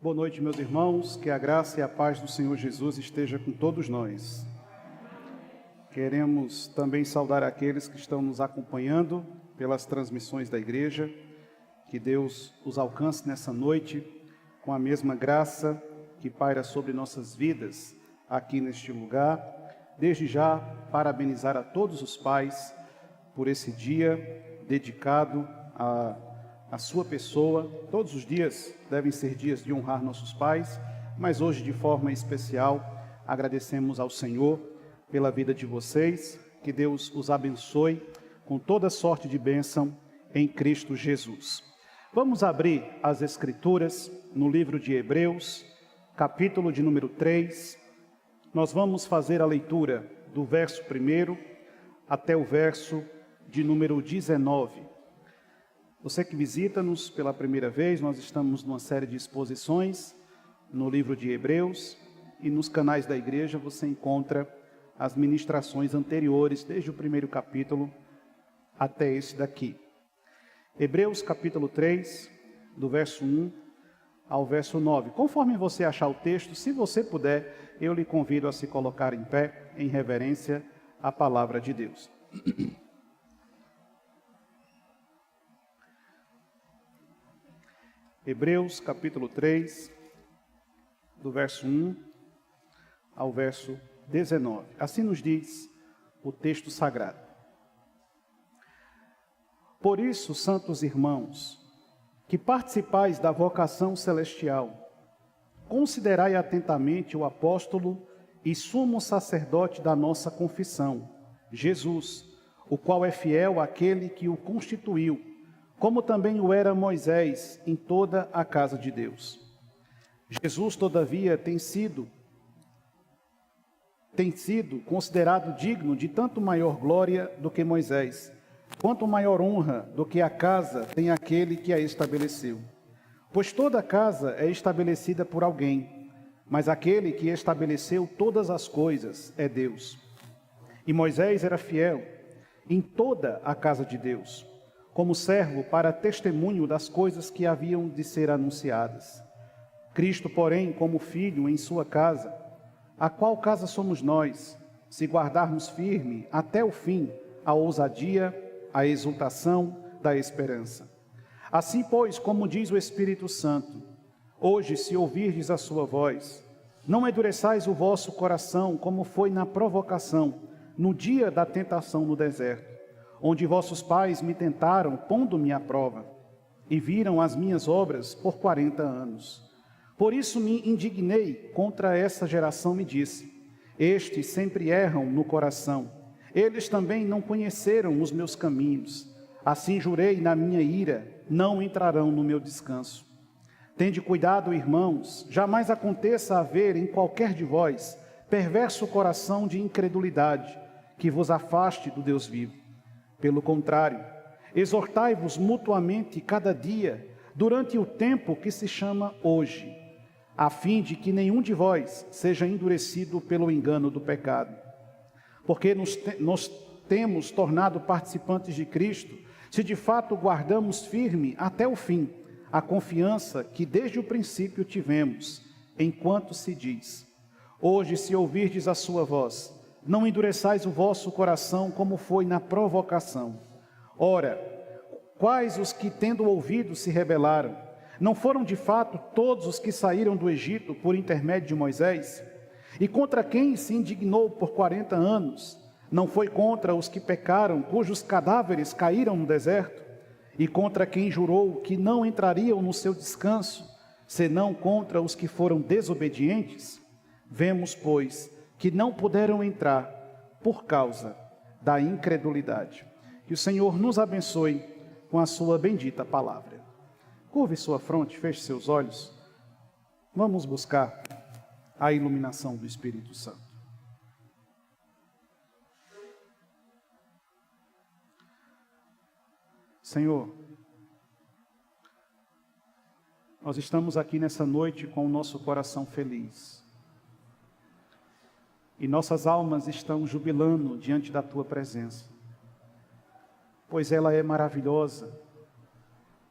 Boa noite, meus irmãos, que a graça e a paz do Senhor Jesus esteja com todos nós. Queremos também saudar aqueles que estão nos acompanhando pelas transmissões da igreja, que Deus os alcance nessa noite com a mesma graça que paira sobre nossas vidas aqui neste lugar. Desde já, parabenizar a todos os pais por esse dia dedicado a sua pessoa. Todos os dias devem ser dias de honrar nossos pais, mas hoje, de forma especial, agradecemos ao Senhor pela vida de vocês. Que Deus os abençoe com toda sorte de bênção em Cristo Jesus. Vamos abrir as Escrituras no livro de Hebreus, capítulo de número 3. Nós vamos fazer a leitura do verso 1 até o verso de número 19. Você que visita-nos pela primeira vez, nós estamos numa série de exposições no livro de Hebreus, e nos canais da igreja você encontra as ministrações anteriores, desde o primeiro capítulo até esse daqui. Hebreus capítulo 3, do verso 1 ao verso 9. Conforme você achar o texto, se você puder, eu lhe convido a se colocar em pé, em reverência à palavra de Deus. Hebreus capítulo 3, do verso 1 ao verso 19. Assim nos diz o texto sagrado. Por isso, santos irmãos, que participais da vocação celestial, considerai atentamente o apóstolo e sumo sacerdote da nossa confissão, Jesus, o qual é fiel àquele que o constituiu, como também o era Moisés em toda a casa de Deus. Jesus, todavia, tem sido considerado digno de tanto maior glória do que Moisés, quanto maior honra do que a casa tem aquele que a estabeleceu. Pois toda casa é estabelecida por alguém, mas aquele que estabeleceu todas as coisas é Deus. E Moisés era fiel em toda a casa de Deus, como servo para testemunho das coisas que haviam de ser anunciadas. Cristo, porém, como filho em sua casa, a qual casa somos nós, se guardarmos firme até o fim a ousadia, a exultação da esperança. Assim, pois, como diz o Espírito Santo, hoje, se ouvirdes a sua voz, não endureçais o vosso coração, como foi na provocação, no dia da tentação no deserto, onde vossos pais me tentaram, pondo-me à prova, e viram as minhas obras por 40 anos. Por isso me indignei contra essa geração e disse, estes sempre erram no coração, eles também não conheceram os meus caminhos. Assim jurei na minha ira, não entrarão no meu descanso. Tende cuidado, irmãos, jamais aconteça haver em qualquer de vós perverso coração de incredulidade, que vos afaste do Deus vivo. Pelo contrário, exortai-vos mutuamente cada dia, durante o tempo que se chama hoje, a fim de que nenhum de vós seja endurecido pelo engano do pecado. Porque nos temos tornado participantes de Cristo, se de fato guardamos firme até o fim a confiança que desde o princípio tivemos, enquanto se diz, hoje se ouvirdes a sua voz, não endureçais o vosso coração como foi na provocação. Ora, quais os que tendo ouvido se rebelaram? Não foram de fato todos os que saíram do Egito por intermédio de Moisés? E contra quem se indignou por 40 anos? Não foi contra os que pecaram, cujos cadáveres caíram no deserto? E contra quem jurou que não entrariam no seu descanso, senão contra os que foram desobedientes? Vemos, pois, que não puderam entrar por causa da incredulidade. Que o Senhor nos abençoe com a sua bendita palavra. Curve sua fronte, feche seus olhos. Vamos buscar a iluminação do Espírito Santo. Senhor, nós estamos aqui nessa noite com o nosso coração feliz. E nossas almas estão jubilando diante da Tua presença. pois ela é maravilhosa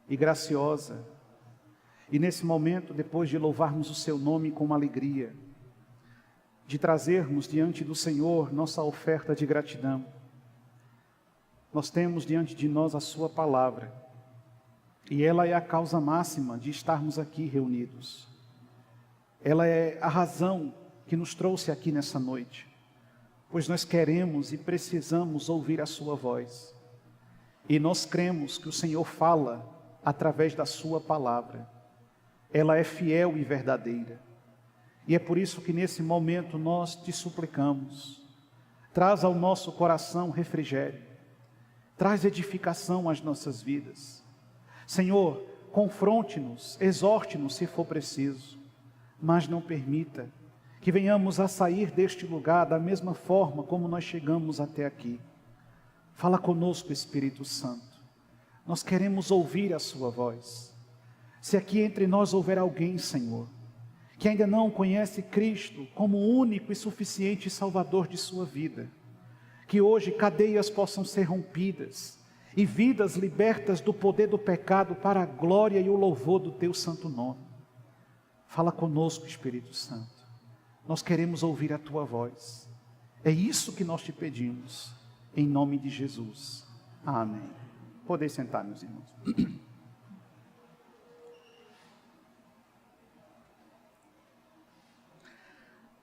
e graciosa. E nesse momento, depois de louvarmos o seu nome com alegria, de trazermos diante do Senhor nossa oferta de gratidão, nós temos diante de nós a sua palavra, e ela é a causa máxima de estarmos aqui reunidos. Ela é a razão que nos trouxe aqui nessa noite, pois nós queremos e precisamos ouvir a sua voz. E nós cremos que o Senhor fala através da sua palavra. Ela é fiel e verdadeira. E é por isso que nesse momento nós te suplicamos. Traz ao nosso coração refrigério. Traz edificação às nossas vidas. Senhor, confronte-nos, exorte-nos se for preciso, mas não permita que venhamos a sair deste lugar da mesma forma como nós chegamos até aqui. Fala conosco, Espírito Santo. Nós queremos ouvir a sua voz. Se aqui entre nós houver alguém, Senhor, que ainda não conhece Cristo como único e suficiente Salvador de sua vida, que hoje cadeias possam ser rompidas e vidas libertas do poder do pecado para a glória e o louvor do teu santo nome. Fala conosco, Espírito Santo. Nós queremos ouvir a tua voz. É isso que nós te pedimos, em nome de Jesus. Amém. Podeis sentar, meus irmãos.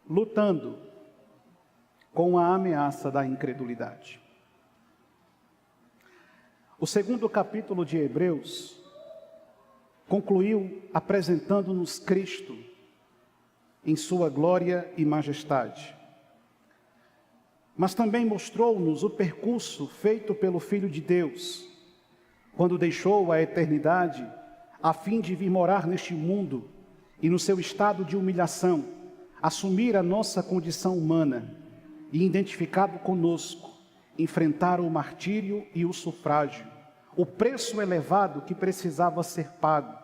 Lutando com a ameaça da incredulidade. O segundo capítulo de Hebreus concluiu apresentando-nos Cristo em sua glória e majestade. Mas também mostrou-nos o percurso feito pelo Filho de Deus, quando deixou a eternidade, a fim de vir morar neste mundo e no seu estado de humilhação, assumir a nossa condição humana e, identificado conosco, enfrentar o martírio e o sufrágio, o preço elevado que precisava ser pago,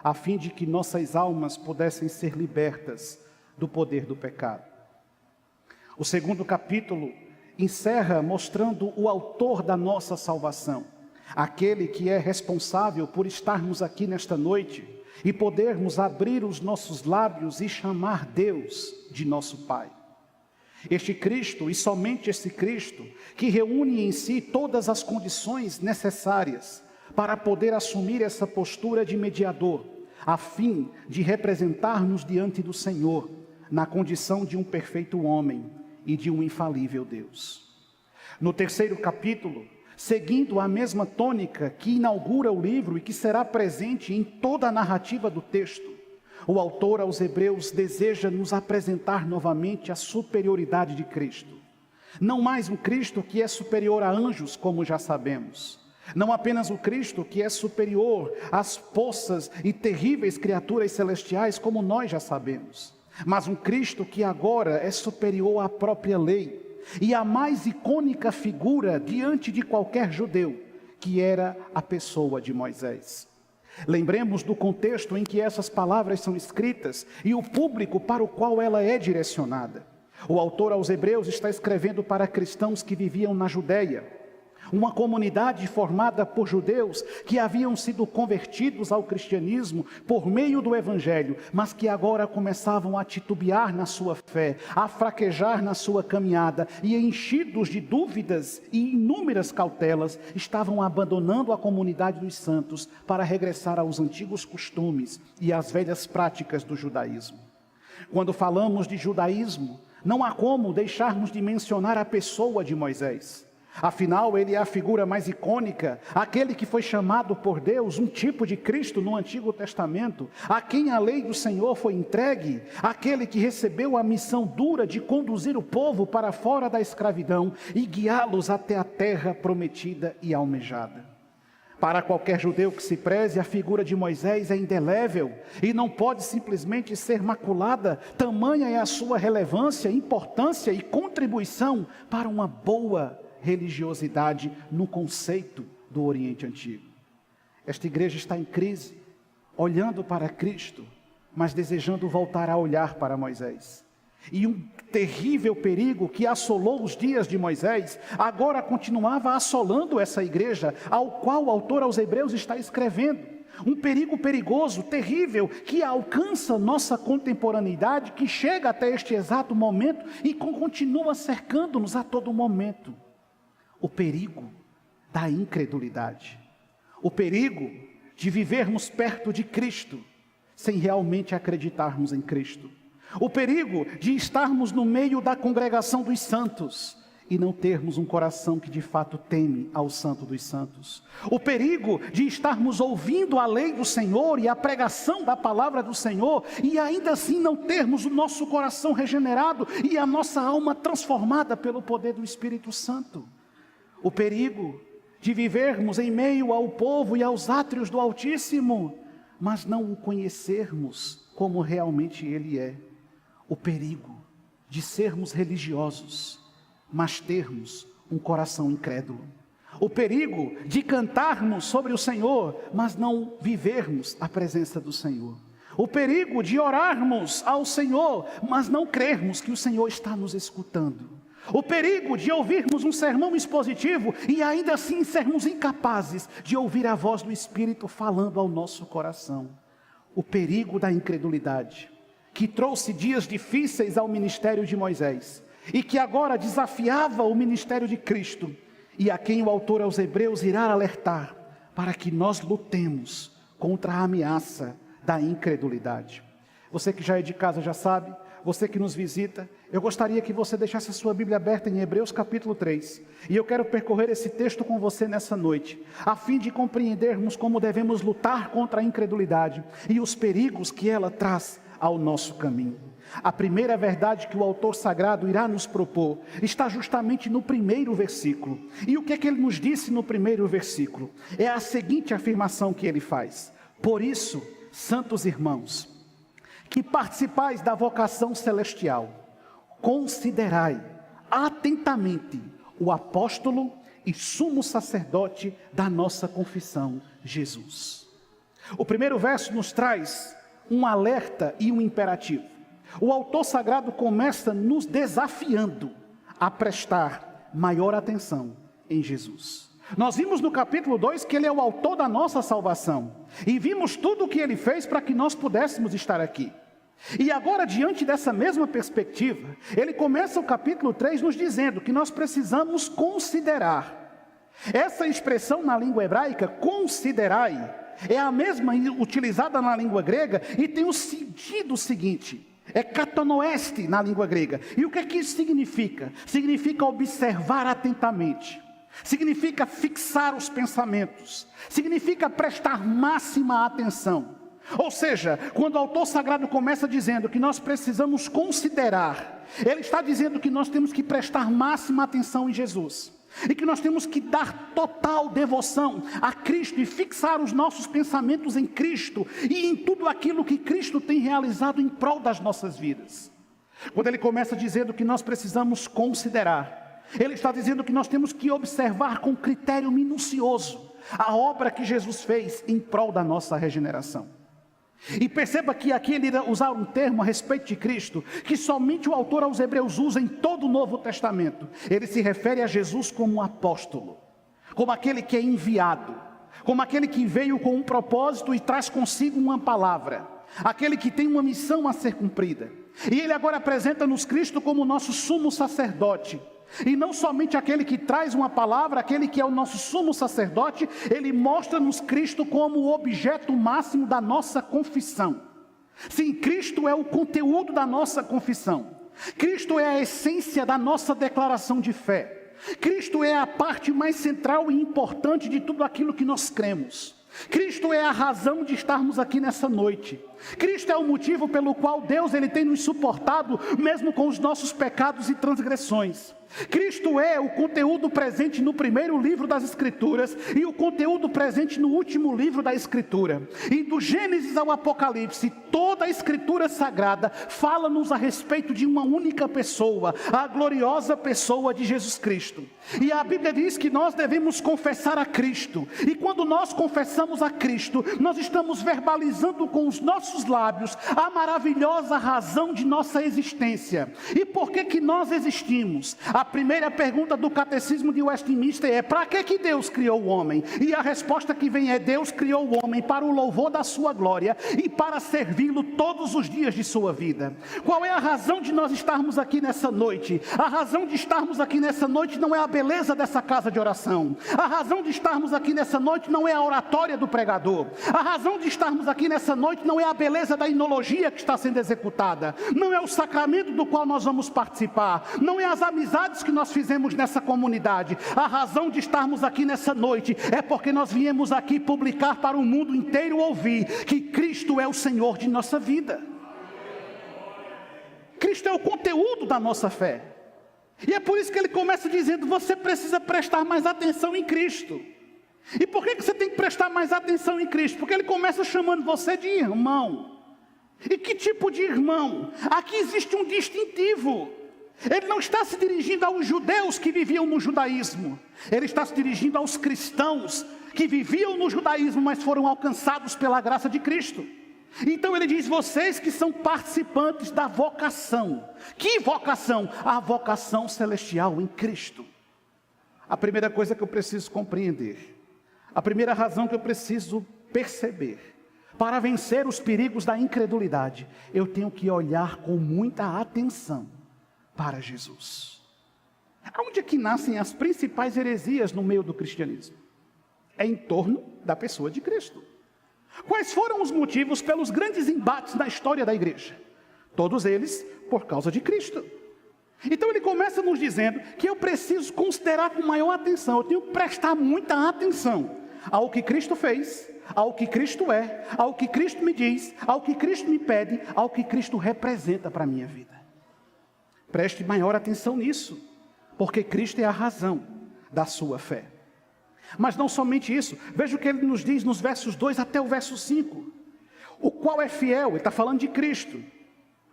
a fim de que nossas almas pudessem ser libertas do poder do pecado. O segundo capítulo encerra mostrando o autor da nossa salvação, aquele que é responsável por estarmos aqui nesta noite e podermos abrir os nossos lábios e chamar Deus de nosso Pai. Este Cristo, e somente esse Cristo, que reúne em si todas as condições necessárias para poder assumir essa postura de mediador, a fim de representar-nos diante do Senhor, na condição de um perfeito homem e de um infalível Deus. No terceiro capítulo, seguindo a mesma tônica que inaugura o livro e que será presente em toda a narrativa do texto, o autor aos Hebreus deseja nos apresentar novamente a superioridade de Cristo. Não mais um Cristo que é superior a anjos, como já sabemos. Não apenas o Cristo que é superior às poças e terríveis criaturas celestiais, como nós já sabemos. Mas um Cristo que agora é superior à própria lei e a mais icônica figura diante de qualquer judeu, que era a pessoa de Moisés. Lembremos do contexto em que essas palavras são escritas e o público para o qual ela é direcionada. O autor aos Hebreus está escrevendo para cristãos que viviam na Judéia, uma comunidade formada por judeus que haviam sido convertidos ao cristianismo por meio do Evangelho, mas que agora começavam a titubear na sua fé, a fraquejar na sua caminhada e, enchidos de dúvidas e inúmeras cautelas, estavam abandonando a comunidade dos santos para regressar aos antigos costumes e às velhas práticas do judaísmo. Quando falamos de judaísmo, não há como deixarmos de mencionar a pessoa de Moisés. Afinal, ele é a figura mais icônica, aquele que foi chamado por Deus, um tipo de Cristo no Antigo Testamento, a quem a lei do Senhor foi entregue, aquele que recebeu a missão dura de conduzir o povo para fora da escravidão e guiá-los até a terra prometida e almejada. Para qualquer judeu que se preze, a figura de Moisés é indelével e não pode simplesmente ser maculada, tamanha é a sua relevância, importância e contribuição para uma boa religiosidade no conceito do Oriente Antigo. Esta igreja está em crise, olhando para Cristo, mas desejando voltar a olhar para Moisés. E um terrível perigo que assolou os dias de Moisés, agora continuava assolando essa igreja, ao qual o autor aos Hebreus está escrevendo. Um perigo perigoso, terrível, que alcança nossa contemporaneidade, que chega até este exato momento e continua cercando-nos a todo momento. O perigo da incredulidade. O perigo de vivermos perto de Cristo, sem realmente acreditarmos em Cristo. O perigo de estarmos no meio da congregação dos santos e não termos um coração que de fato teme ao Santo dos Santos. O perigo de estarmos ouvindo a lei do Senhor e a pregação da palavra do Senhor e ainda assim não termos o nosso coração regenerado e a nossa alma transformada pelo poder do Espírito Santo. O perigo de vivermos em meio ao povo e aos átrios do Altíssimo, mas não o conhecermos como realmente Ele é. O perigo de sermos religiosos, mas termos um coração incrédulo. O perigo de cantarmos sobre o Senhor, mas não vivermos a presença do Senhor. O perigo de orarmos ao Senhor, mas não crermos que o Senhor está nos escutando. O perigo de ouvirmos um sermão expositivo e ainda assim sermos incapazes de ouvir a voz do Espírito falando ao nosso coração. O perigo da incredulidade, que trouxe dias difíceis ao ministério de Moisés e que agora desafiava o ministério de Cristo, e a quem o autor aos Hebreus irá alertar para que nós lutemos contra a ameaça da incredulidade. Você que já é de casa já sabe, você que nos visita, eu gostaria que você deixasse a sua Bíblia aberta em Hebreus capítulo 3, e eu quero percorrer esse texto com você nessa noite, a fim de compreendermos como devemos lutar contra a incredulidade e os perigos que ela traz ao nosso caminho. A primeira verdade que o autor sagrado irá nos propor está justamente no primeiro versículo. E o que é que ele nos disse no primeiro versículo? É a seguinte afirmação que ele faz: por isso, santos irmãos, que participais da vocação celestial, considerai atentamente o apóstolo e sumo sacerdote da nossa confissão, Jesus. O primeiro verso nos traz um alerta e um imperativo. O autor sagrado começa nos desafiando a prestar maior atenção em Jesus. Nós vimos no capítulo 2 que ele é o autor da nossa salvação. E vimos tudo o que ele fez para que nós pudéssemos estar aqui. E agora, diante dessa mesma perspectiva, ele começa o capítulo 3 nos dizendo que nós precisamos considerar. Essa expressão na língua hebraica, considerai, é a mesma utilizada na língua grega e tem o sentido seguinte: é katanoeste na língua grega. E o que é que isso significa? Significa observar atentamente, significa fixar os pensamentos, significa prestar máxima atenção. Ou seja, quando o autor sagrado começa dizendo que nós precisamos considerar, ele está dizendo que nós temos que prestar máxima atenção em Jesus. E que nós temos que dar total devoção a Cristo e fixar os nossos pensamentos em Cristo e em tudo aquilo que Cristo tem realizado em prol das nossas vidas. Quando ele começa dizendo que nós precisamos considerar, ele está dizendo que nós temos que observar com critério minucioso a obra que Jesus fez em prol da nossa regeneração. E perceba que aqui ele irá usar um termo a respeito de Cristo, que somente o autor aos Hebreus usa em todo o Novo Testamento. Ele se refere a Jesus como apóstolo, como aquele que é enviado, como aquele que veio com um propósito e traz consigo uma palavra, aquele que tem uma missão a ser cumprida. E ele agora apresenta-nos Cristo como nosso sumo sacerdote. E não somente aquele que traz uma palavra, aquele que é o nosso sumo sacerdote, ele mostra-nos Cristo como o objeto máximo da nossa confissão. Sim, Cristo é o conteúdo da nossa confissão. Cristo é a essência da nossa declaração de fé. Cristo é a parte mais central e importante de tudo aquilo que nós cremos. Cristo é a razão de estarmos aqui nessa noite. Cristo é o motivo pelo qual Deus ele tem nos suportado, mesmo com os nossos pecados e transgressões. Cristo é o conteúdo presente no primeiro livro das Escrituras e o conteúdo presente no último livro da Escritura. E do Gênesis ao Apocalipse, toda a Escritura Sagrada fala-nos a respeito de uma única pessoa, a gloriosa pessoa de Jesus Cristo. E a Bíblia diz que nós devemos confessar a Cristo. E quando nós confessamos a Cristo, nós estamos verbalizando com os nossos lábios a maravilhosa razão de nossa existência. E por que nós existimos? A primeira pergunta do Catecismo de Westminster é: para que Deus criou o homem? E a resposta que vem é: Deus criou o homem para o louvor da sua glória e para servi-lo todos os dias de sua vida. Qual é a razão de nós estarmos aqui nessa noite? A razão de estarmos aqui nessa noite não é a beleza dessa casa de oração. A razão de estarmos aqui nessa noite não é a oratória do pregador. A razão de estarmos aqui nessa noite não é a beleza da inologia que está sendo executada. Não é o sacramento do qual nós vamos participar. Não é as amizades que nós fizemos nessa comunidade. A razão de estarmos aqui nessa noite é porque nós viemos aqui publicar para o mundo inteiro ouvir que Cristo é o Senhor de nossa vida. Cristo é o conteúdo da nossa fé. E é por isso que ele começa dizendo: você precisa prestar mais atenção em Cristo. E por que você tem que prestar mais atenção em Cristo? Porque ele começa chamando você de irmão. E que tipo de irmão? Aqui existe um distintivo. Ele não está se dirigindo aos judeus que viviam no judaísmo. Ele está se dirigindo aos cristãos que viviam no judaísmo, mas foram alcançados pela graça de Cristo. Então ele diz: vocês que são participantes da vocação. Que vocação? A vocação celestial em Cristo. A primeira coisa que eu preciso compreender, a primeira razão que eu preciso perceber, para vencer os perigos da incredulidade, eu tenho que olhar com muita atenção para Jesus. Onde é que nascem as principais heresias no meio do cristianismo? É em torno da pessoa de Cristo. Quais foram os motivos pelos grandes embates na história da igreja? Todos eles por causa de Cristo. Então ele começa nos dizendo que eu preciso considerar com maior atenção, eu tenho que prestar muita atenção ao que Cristo fez, ao que Cristo é, ao que Cristo me diz, ao que Cristo me pede, ao que Cristo representa para a minha vida. Preste maior atenção nisso, porque Cristo é a razão da sua fé. Mas não somente isso, veja o que ele nos diz nos versos 2 até o verso 5. O qual é fiel, ele está falando de Cristo.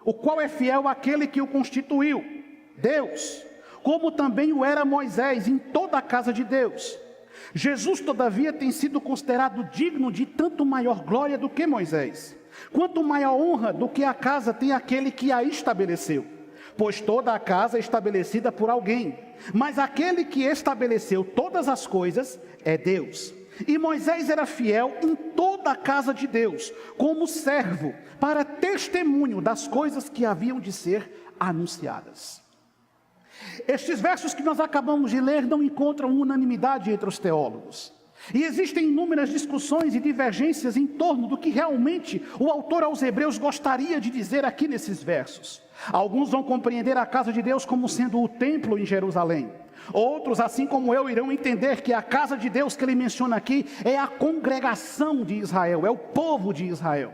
O qual é fiel àquele que o constituiu, Deus, como também o era Moisés em toda a casa de Deus. Jesus, todavia, tem sido considerado digno de tanto maior glória do que Moisés, quanto maior honra do que a casa tem aquele que a estabeleceu. Pois toda a casa é estabelecida por alguém, mas aquele que estabeleceu todas as coisas é Deus. E Moisés era fiel em toda a casa de Deus, como servo, para testemunho das coisas que haviam de ser anunciadas. Estes versos que nós acabamos de ler não encontram unanimidade entre os teólogos. E existem inúmeras discussões e divergências em torno do que realmente o autor aos Hebreus gostaria de dizer aqui nesses versos. Alguns vão compreender a casa de Deus como sendo o templo em Jerusalém. Outros, assim como eu, irão entender que a casa de Deus que ele menciona aqui é a congregação de Israel, é o povo de Israel.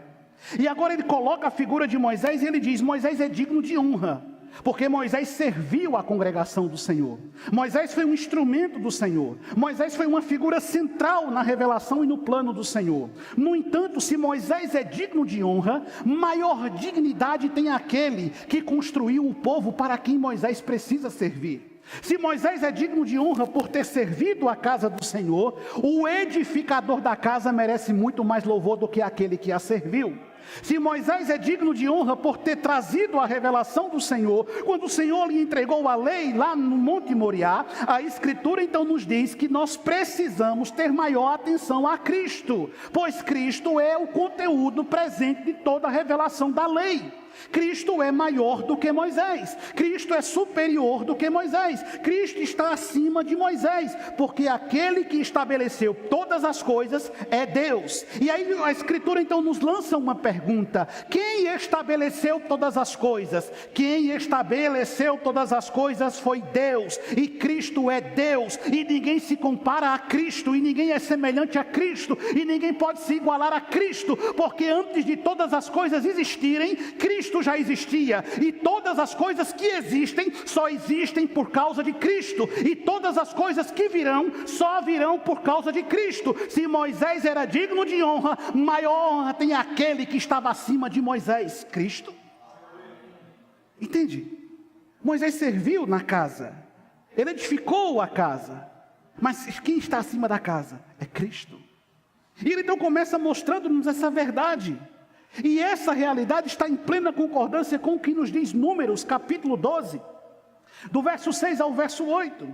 E agora ele coloca a figura de Moisés e ele diz: Moisés é digno de honra, porque Moisés serviu a congregação do Senhor. Moisés foi um instrumento do Senhor. Moisés foi uma figura central na revelação e no plano do Senhor. No entanto, se Moisés é digno de honra, maior dignidade tem aquele que construiu o povo para quem Moisés precisa servir. Se Moisés é digno de honra por ter servido a casa do Senhor, o edificador da casa merece muito mais louvor do que aquele que a serviu. Se Moisés é digno de honra por ter trazido a revelação do Senhor, quando o Senhor lhe entregou a lei lá no Monte Moriá, a Escritura então nos diz que nós precisamos ter maior atenção a Cristo, pois Cristo é o conteúdo presente de toda a revelação da lei. Cristo é maior do que Moisés, Cristo é superior do que Moisés, Cristo está acima de Moisés, porque aquele que estabeleceu todas as coisas é Deus. E aí a Escritura então nos lança uma pergunta: quem estabeleceu todas as coisas? Quem estabeleceu todas as coisas foi Deus, e Cristo é Deus, e ninguém se compara a Cristo, e ninguém é semelhante a Cristo, e ninguém pode se igualar a Cristo, porque antes de todas as coisas existirem, Cristo Cristo já existia, e todas as coisas que existem só existem por causa de Cristo, e todas as coisas que virão só virão por causa de Cristo. Se Moisés era digno de honra, maior honra tem aquele que estava acima de Moisés, Cristo. Entende? Moisés serviu na casa, ele edificou a casa, mas quem está acima da casa é Cristo. E ele então começa mostrando-nos essa verdade, e essa realidade está em plena concordância com o que nos diz Números, capítulo 12, do verso 6 ao verso 8.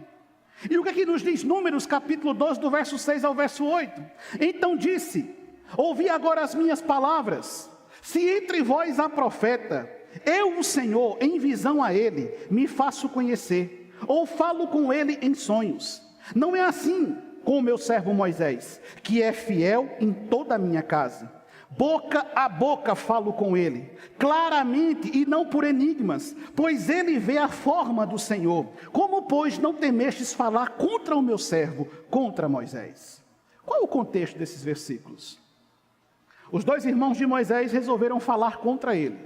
E o que é que nos diz Números, capítulo 12, do verso 6 ao verso 8? Então disse: ouvi agora as minhas palavras, se entre vós há profeta, eu, o Senhor, em visão a ele, me faço conhecer, ou falo com ele em sonhos. Não é assim com o meu servo Moisés, que é fiel em toda a minha casa. Boca a boca falo com ele, claramente e não por enigmas, pois ele vê a forma do Senhor. Como, pois, não temestes falar contra o meu servo, contra Moisés? Qual é o contexto desses versículos? Os dois irmãos de Moisés resolveram falar contra ele.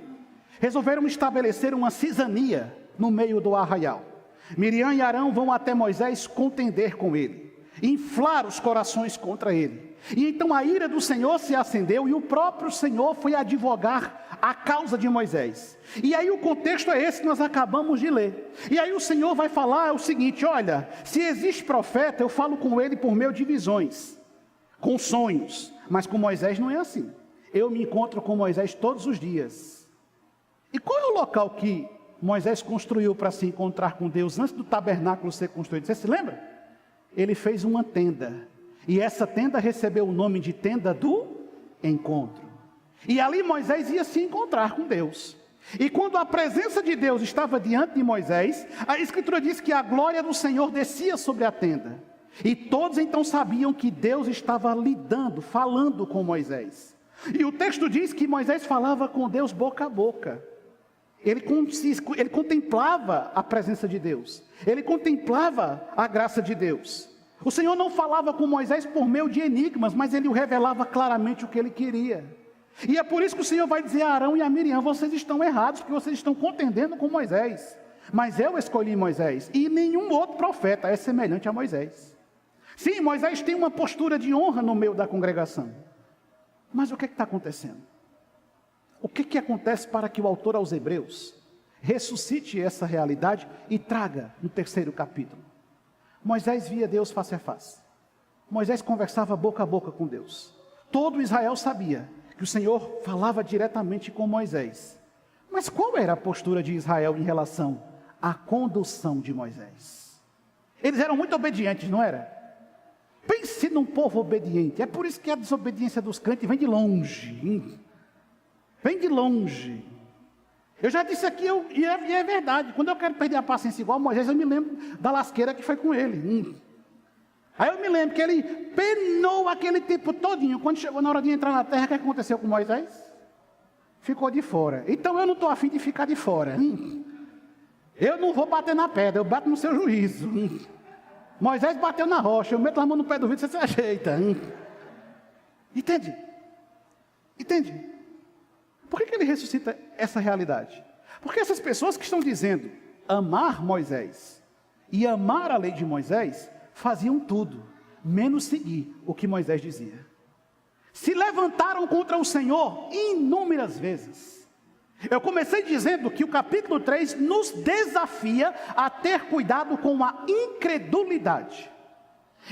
Resolveram estabelecer uma cisania no meio do arraial. Miriam e Arão vão até Moisés contender com ele, inflar os corações contra ele. E então a ira do Senhor se acendeu e o próprio Senhor foi advogar a causa de Moisés. E aí o contexto é esse que nós acabamos de ler. E aí o Senhor vai falar o seguinte: olha, se existe profeta, eu falo com ele por meio de visões, com sonhos, mas com Moisés não é assim. Eu me encontro com Moisés todos os dias. E qual é o local que Moisés construiu para se encontrar com Deus antes do tabernáculo ser construído? Você se lembra? Ele fez uma tenda, e essa tenda recebeu o nome de tenda do encontro. E ali Moisés ia se encontrar com Deus. E quando a presença de Deus estava diante de Moisés, a Escritura diz que a glória do Senhor descia sobre a tenda. E todos então sabiam que Deus estava lidando, falando com Moisés. E o texto diz que Moisés falava com Deus boca a boca. Ele contemplava a presença de Deus, ele contemplava a graça de Deus. O Senhor não falava com Moisés por meio de enigmas, mas ele o revelava claramente o que ele queria. E é por isso que o Senhor vai dizer a Arão e a Miriam: vocês estão errados, porque vocês estão contendendo com Moisés. Mas eu escolhi Moisés, e nenhum outro profeta é semelhante a Moisés. Sim, Moisés tem uma postura de honra no meio da congregação. Mas o que está acontecendo? O que acontece para que o autor aos Hebreus ressuscite essa realidade e traga no terceiro capítulo? Moisés via Deus face a face. Moisés conversava boca a boca com Deus. Todo Israel sabia que o Senhor falava diretamente com Moisés. Mas qual era a postura de Israel em relação à condução de Moisés? Eles eram muito obedientes, não era? Pense num povo obediente. É por isso que a desobediência dos crentes vem de longe. Vem de longe. Eu já disse aqui, e é verdade, quando eu quero perder a paciência igual Moisés, eu me lembro da lasqueira que foi com ele. Aí eu me lembro que ele penou aquele tempo todinho. Quando chegou na hora de entrar na terra, o que aconteceu com Moisés? Ficou de fora. Então eu não estou afim de ficar de fora. Eu não vou bater na pedra, eu bato no seu juízo. Moisés bateu na rocha, eu meto a mão no pé do vidro, você se ajeita. Entende? Entende? Por que ele ressuscita essa realidade? Porque essas pessoas que estão dizendo amar Moisés e amar a lei de Moisés, faziam tudo, menos seguir o que Moisés dizia. Se levantaram contra o Senhor inúmeras vezes. Eu comecei dizendo que o capítulo 3 nos desafia a ter cuidado com a incredulidade.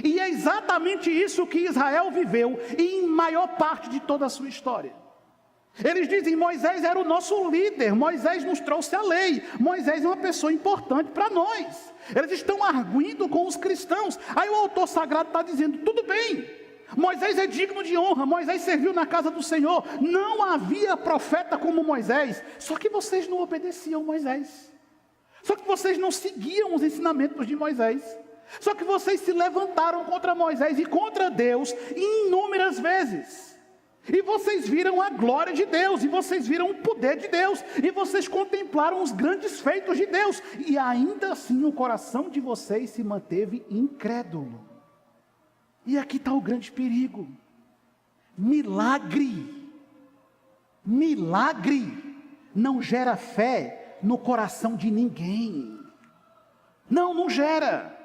E é exatamente isso que Israel viveu em maior parte de toda a sua história. Eles dizem: Moisés era o nosso líder, Moisés nos trouxe a lei, Moisés é uma pessoa importante para nós. Eles estão arguindo com os cristãos. Aí o autor sagrado está dizendo: tudo bem, Moisés é digno de honra, Moisés serviu na casa do Senhor, não havia profeta como Moisés, só que vocês não obedeciam Moisés, só que vocês não seguiam os ensinamentos de Moisés, só que vocês se levantaram contra Moisés e contra Deus inúmeras vezes. E vocês viram a glória de Deus, e vocês viram o poder de Deus, e vocês contemplaram os grandes feitos de Deus, e ainda assim o coração de vocês se manteve incrédulo. E aqui está o grande perigo. Milagre não gera fé no coração de ninguém. Não gera.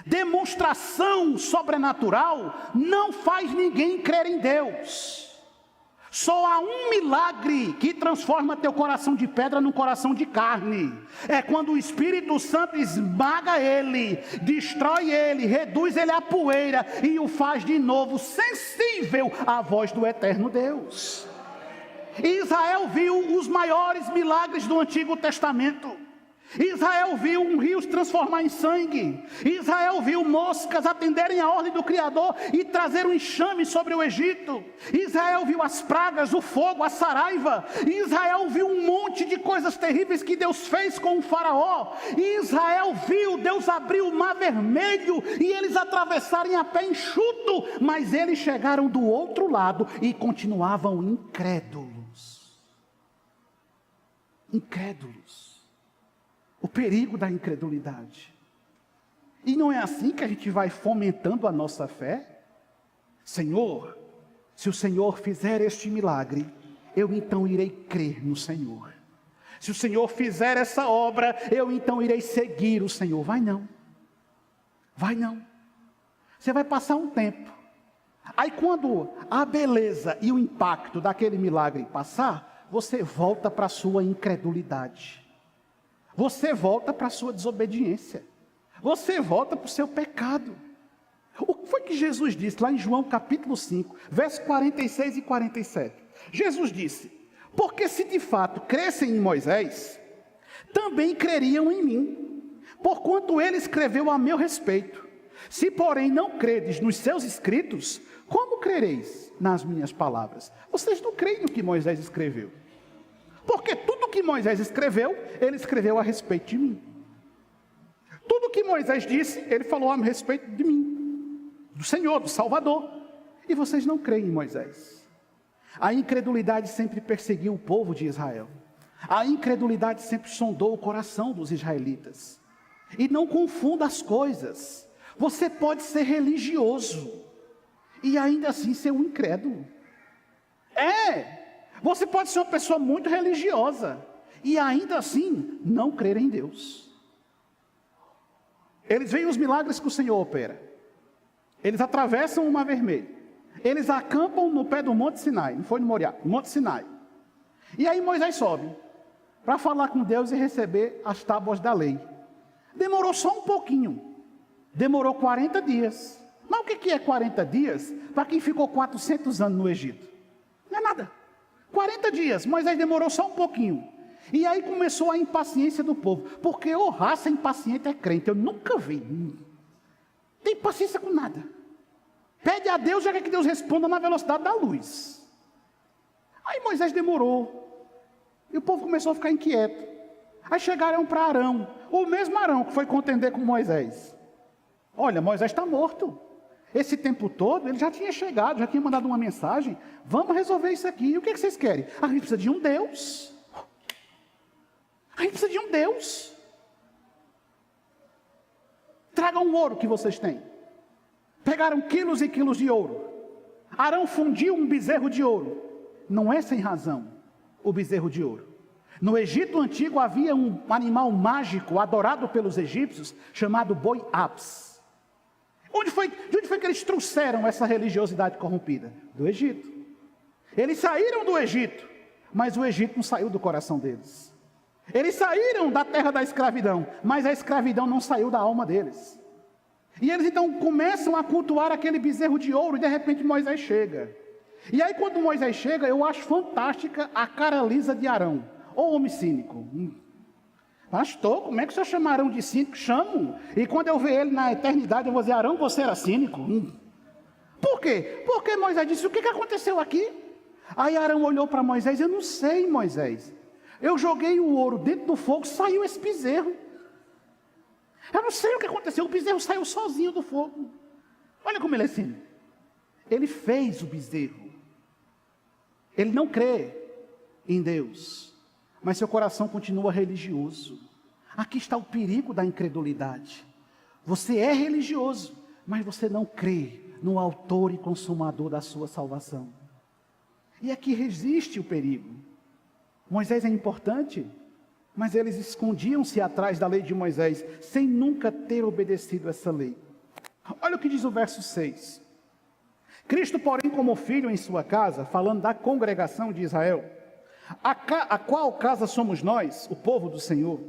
Demonstração sobrenatural não faz ninguém crer em Deus. Só há um milagre que transforma teu coração de pedra num coração de carne. É quando o Espírito Santo esmaga ele, destrói ele, reduz ele à poeira e o faz de novo sensível à voz do eterno Deus. Israel viu os maiores milagres do Antigo Testamento. Israel viu um rio se transformar em sangue. Israel viu moscas atenderem a ordem do Criador e trazer um enxame sobre o Egito. Israel viu as pragas, o fogo, a saraiva. Israel viu um monte de coisas terríveis que Deus fez com o faraó. Israel viu Deus abrir o mar vermelho e eles atravessarem a pé enxuto, mas eles chegaram do outro lado e continuavam incrédulos. Incrédulos. O perigo da incredulidade. E não é assim que a gente vai fomentando a nossa fé? Senhor, se o Senhor fizer este milagre, eu então irei crer no Senhor. Se o Senhor fizer essa obra, eu então irei seguir o Senhor. Vai não. Vai não. Você vai passar um tempo. Aí quando a beleza e o impacto daquele milagre passar, você volta para a sua incredulidade. Você volta para a sua desobediência. Você volta para o seu pecado. O que foi que Jesus disse lá em João capítulo 5, versos 46 e 47? Jesus disse: porque se de fato crescem em Moisés, também creriam em mim, porquanto ele escreveu a meu respeito. Se porém não credes nos seus escritos, como crereis nas minhas palavras? Vocês não creem no que Moisés escreveu. Porque tudo que Moisés escreveu, ele escreveu a respeito de mim. Tudo que Moisés disse, ele falou a respeito de mim, do Senhor, do Salvador. E vocês não creem em Moisés. A incredulidade sempre perseguiu o povo de Israel. A incredulidade sempre sondou o coração dos israelitas. E não confunda as coisas. Você pode ser religioso e ainda assim ser um incrédulo. Você pode ser uma pessoa muito religiosa e ainda assim não crer em Deus. Eles veem os milagres que o Senhor opera. Eles atravessam o Mar Vermelho. Eles acampam no pé do Monte Sinai. Não foi no Moriá, no Monte Sinai. E aí Moisés sobe para falar com Deus e receber as tábuas da lei. Demorou só um pouquinho. Demorou 40 dias. Mas o que é 40 dias para quem ficou 400 anos no Egito? Não é nada. 40 dias, Moisés demorou só um pouquinho. E aí começou a impaciência do povo. Porque raça impaciente é crente. Eu nunca vi. Tem paciência com nada. Pede a Deus, já quer que Deus responda na velocidade da luz. Aí Moisés demorou. E o povo começou a ficar inquieto. Aí chegaram para Arão. O mesmo Arão que foi contender com Moisés. Olha, Moisés está morto. Esse tempo todo, ele já tinha chegado, já tinha mandado uma mensagem. Vamos resolver isso aqui. E o que vocês querem? A gente precisa de um Deus. A gente precisa de um Deus. Tragam o ouro que vocês têm. Pegaram quilos e quilos de ouro. Arão fundiu um bezerro de ouro. Não é sem razão o bezerro de ouro. No Egito antigo havia um animal mágico adorado pelos egípcios chamado boi Apis. De onde foi que eles trouxeram essa religiosidade corrompida? Do Egito. Eles saíram do Egito, mas o Egito não saiu do coração deles. Eles saíram da terra da escravidão, mas a escravidão não saiu da alma deles. E eles então começam a cultuar aquele bezerro de ouro, e de repente Moisés chega. E aí quando Moisés chega, eu acho fantástica a cara lisa de Arão. Ô homem cínico. Pastor, como é que o senhor chama Arão de cínico? Chamo. E quando eu ver ele na eternidade, eu vou dizer: Arão, você era cínico? Por quê? Porque Moisés disse: o que aconteceu aqui? Aí Arão olhou para Moisés: eu não sei, Moisés. Eu joguei o ouro dentro do fogo, saiu esse bezerro. Eu não sei o que aconteceu, o bezerro saiu sozinho do fogo. Olha como ele é cínico. Ele fez o bezerro. Ele não crê em Deus, mas seu coração continua religioso. Aqui está o perigo da incredulidade. Você é religioso, mas você não crê no autor e consumador da sua salvação. E aqui resiste o perigo. Moisés é importante, mas eles escondiam-se atrás da lei de Moisés, sem nunca ter obedecido essa lei. Olha o que diz o verso 6. Cristo, porém, como filho em sua casa, falando da congregação de Israel, a qual casa somos nós, o povo do Senhor,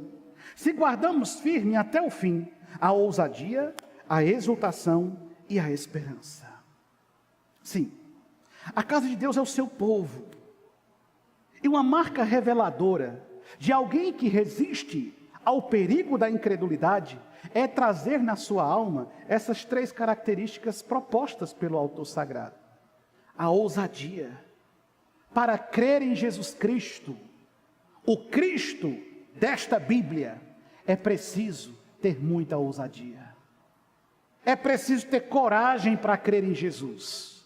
se guardamos firme até o fim a ousadia, a exultação e a esperança. Sim, a casa de Deus é o seu povo. E uma marca reveladora de alguém que resiste ao perigo da incredulidade é trazer na sua alma essas 3 características propostas pelo autor sagrado. A ousadia, para crer em Jesus Cristo, o Cristo desta Bíblia, é preciso ter muita ousadia. É preciso ter coragem para crer em Jesus.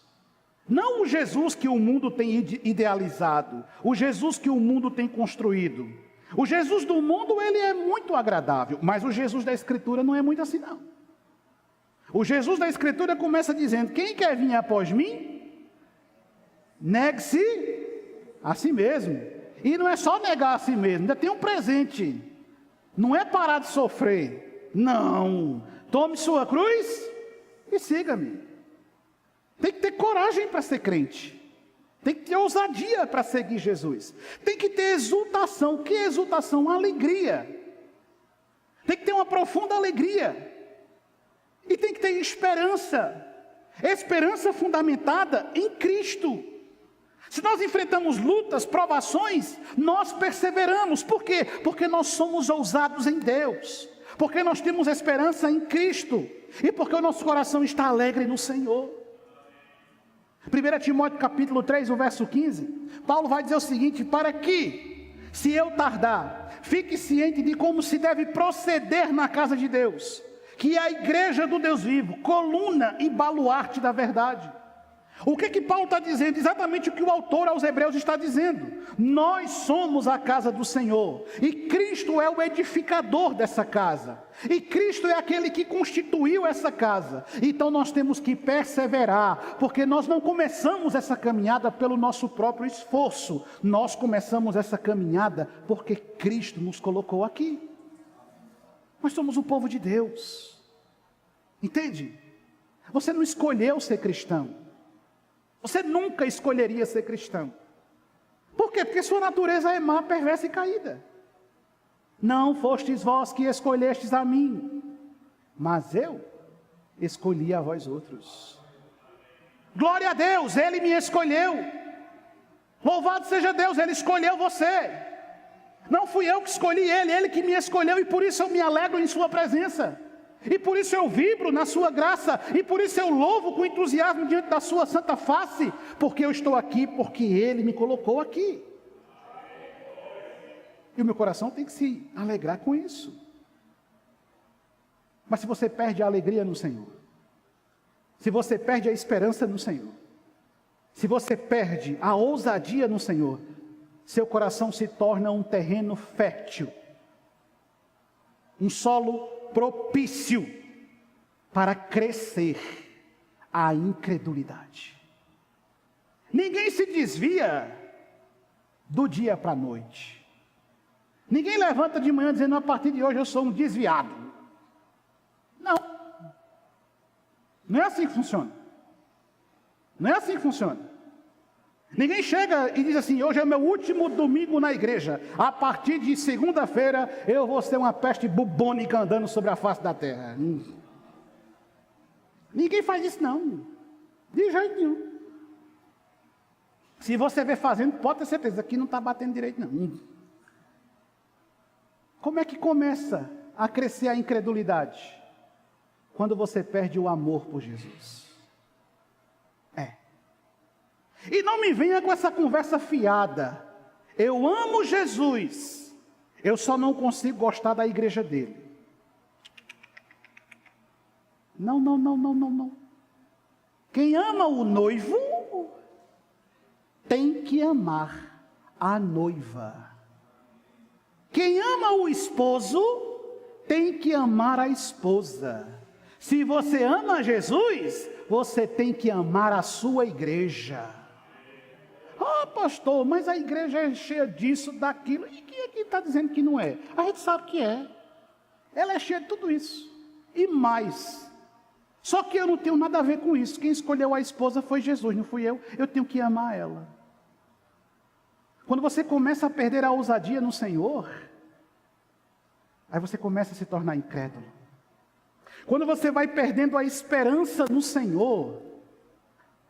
Não o Jesus que o mundo tem idealizado, o Jesus que o mundo tem construído. O Jesus do mundo, ele é muito agradável, mas o Jesus da Escritura não é muito assim não. O Jesus da Escritura começa dizendo: quem quer vir após mim, negue-se a si mesmo. E não é só negar a si mesmo, ainda tem um presente. Não é parar de sofrer, não. Tome sua cruz e siga-me. Tem que ter coragem para ser crente. Tem que ter ousadia para seguir Jesus. Tem que ter exultação. O que é exultação? Alegria. Tem que ter uma profunda alegria. E tem que ter esperança. Esperança fundamentada em Cristo. Se nós enfrentamos lutas, provações, nós perseveramos. Por quê? Porque nós somos ousados em Deus. Porque nós temos esperança em Cristo. E porque o nosso coração está alegre no Senhor. 1 Timóteo capítulo 3, o verso 15, Paulo vai dizer o seguinte: para que, se eu tardar, fique ciente de como se deve proceder na casa de Deus, que é a igreja do Deus vivo, coluna e baluarte da verdade. O que Paulo está dizendo? Exatamente o que o autor aos Hebreus está dizendo. Nós somos a casa do Senhor, e Cristo é o edificador dessa casa, e Cristo é aquele que constituiu essa casa. Então nós temos que perseverar, porque nós não começamos essa caminhada pelo nosso próprio esforço, nós começamos essa caminhada porque Cristo nos colocou aqui. Nós somos o povo de Deus, entende? Você não escolheu ser cristão. Você nunca escolheria ser cristão. Por quê? Porque sua natureza é má, perversa e caída. Não fostes vós que escolhestes a mim, mas eu escolhi a vós outros. Glória a Deus, Ele me escolheu. Louvado seja Deus, Ele escolheu você. Não fui eu que escolhi Ele, Ele que me escolheu, e por isso eu me alegro em sua presença. E por isso eu vibro na sua graça, e por isso eu louvo com entusiasmo diante da sua santa face, porque eu estou aqui, porque Ele me colocou aqui. E o meu coração tem que se alegrar com isso. Mas se você perde a alegria no Senhor, se você perde a esperança no Senhor, se você perde a ousadia no Senhor, seu coração se torna um terreno fértil, um solo propício para crescer a incredulidade. Ninguém se desvia do dia para a noite. Ninguém levanta de manhã dizendo: a partir de hoje eu sou um desviado. Não. Não é assim que funciona. Não é assim que funciona. Ninguém chega e diz assim: hoje é meu último domingo na igreja, a partir de segunda-feira eu vou ser uma peste bubônica andando sobre a face da terra. Ninguém faz isso não, de jeito nenhum. Se você vê fazendo, pode ter certeza que não está batendo direito não. Como é que começa a crescer a incredulidade? Quando você perde o amor por Jesus. E não me venha com essa conversa fiada: eu amo Jesus, eu só não consigo gostar da igreja dele. Não. Quem ama o noivo tem que amar a noiva. Quem ama o esposo tem que amar a esposa. Se você ama Jesus, você tem que amar a sua igreja. Oh, pastor, mas a igreja é cheia disso, daquilo. E quem é que está dizendo que não é? A gente sabe que é. Ela é cheia de tudo isso. E mais. Só que eu não tenho nada a ver com isso. Quem escolheu a esposa foi Jesus, não fui eu. Eu tenho que amar ela. Quando você começa a perder a ousadia no Senhor, aí você começa a se tornar incrédulo. Quando você vai perdendo a esperança no Senhor,